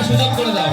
সুযোগ করে দাও।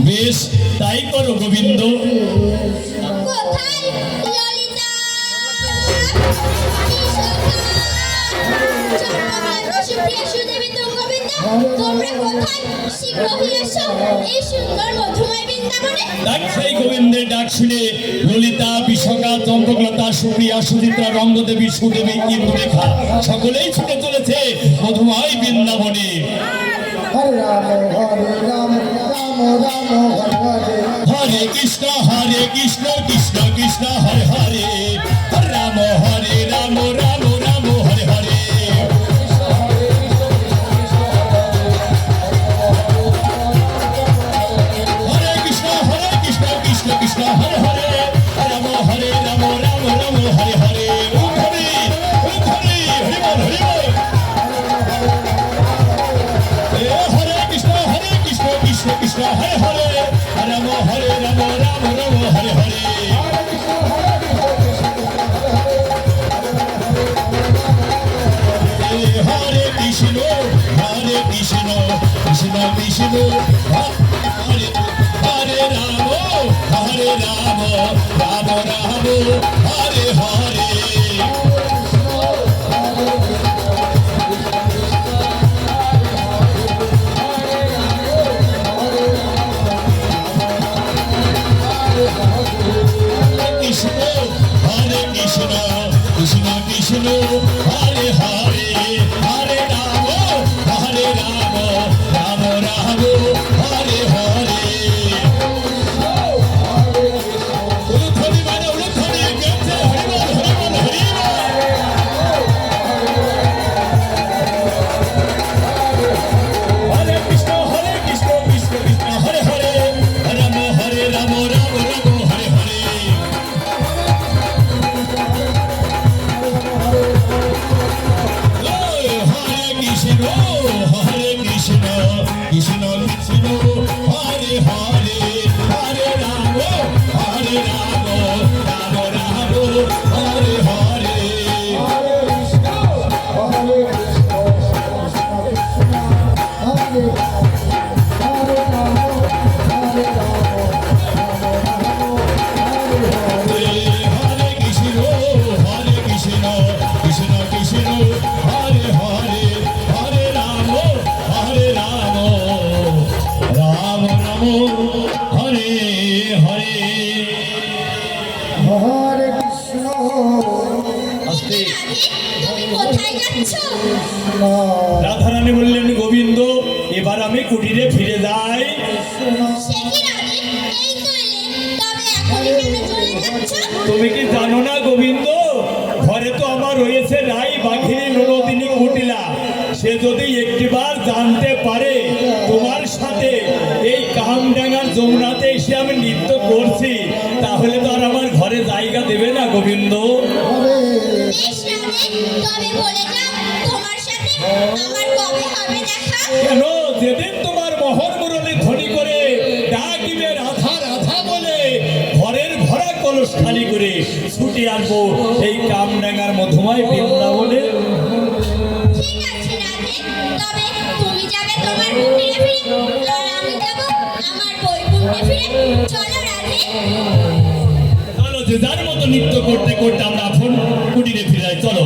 বেশ তাই করো গোবিন্দ। সুপ্রিয়া সুদেবী তুমি গোবিন্দ তোমরা কোথায়? শীঘ্রই এসো এই সুন্দর মধুময় বৃন্দাবনে। ডাক সেই গোবিন্দের ডাক শুনে ললিতা, বিশাখা, চন্দ্রকলতা, সুপ্রিয়া, সুচিত্রা, রঙ্গদেবী, সুদেবী, ইন্দ্ররেখা সকলেই ছুটে চলেছে মধুময় বৃন্দাবনে। হরে রাম রাম রাম হরে হরে কৃষ্ণ কৃষ্ণ কৃষ্ণ হরে হরে, হরে রাম রাম রাম হরে হরে। হরে কৃষ্ণ কৃষ্ণ কৃষ্ণ হরে হরে, রাম রাম রাম হরে হরে। ওম হরি হরি বল হরি বল। হরে কৃষ্ণ কৃষ্ণ কৃষ্ণ হরে হরে, রাম রাম রাম হরে হরে। হরে কৃষ্ণ কৃষ্ণ কৃষ্ণ হরে হরে রাম রাম রাম হরে হরে। কৃষ্ণ কৃষ্ণ কৃষ্ণ হরে হরে, হরে রাম রাম রাম হরে হরে। উলুধ্বনি মানে উলুধ্বনি, গেছে হরি বল হরি বল হরি বল। হরে কৃষ্ণ কৃষ্ণ কৃষ্ণ হরে হরে, রাম রাম হরে হরে। হরে কৃষ্ণ কৃষ্ণ কৃষ্ণ হরে হরে, হরে রাম রাম রাম হরে হরে। হরে কৃষ্ণ কৃষ্ণ কৃষ্ণ হরে হরে, হরে রাম রাম রাম হরে হরে। হরে কৃষ্ণ আস্তে তুমি কোথায় যাচ্ছ? রাধারানী বললেন, গোবিন্দ এবার আমি কুটিরে ফিরে যাই। সে কি রানী, এই তো এলে, তবে এখনই কেন চলে যাচ্ছ? তুমি কি জানো না গোবিন্দ, ঘরে তো আমার রয়েছে রাই বাঘিনী নরদিনী কুটিলা। সে যদি একটিবার জানতে পারে তোমার সাথে এই কামডাঙ্গার যমুনাতে এসে আমি নৃত্য করছি, তাহলে তো আর আমার ঘরে জায়গা দেবে না গোবিন্দ। বেশ রানী, তবে বলে যাও তোমার সাথে আমার কবে হবে দেখা? কেন, যেদিন তোমার মোহন মুরলী ধ্বনি করে ডাকিবে রাধা রাধা বলে, ঘরের ভরা কলস খালি করে ছুটে আসবো এই কামডাঙ্গার মধুময় বৃন্দাবনে। ঠিক আছে রাধে, তবে তুমি যাবে তোমার কুটিরে ফিরে, আর আমি যাব আমার বৈকুণ্ঠে ফিরে। চলো রাধে। চলো, যে যার মতো নৃত্য করতে করতে আমরা আপন কুটিরে ফিরে যাই, চলো।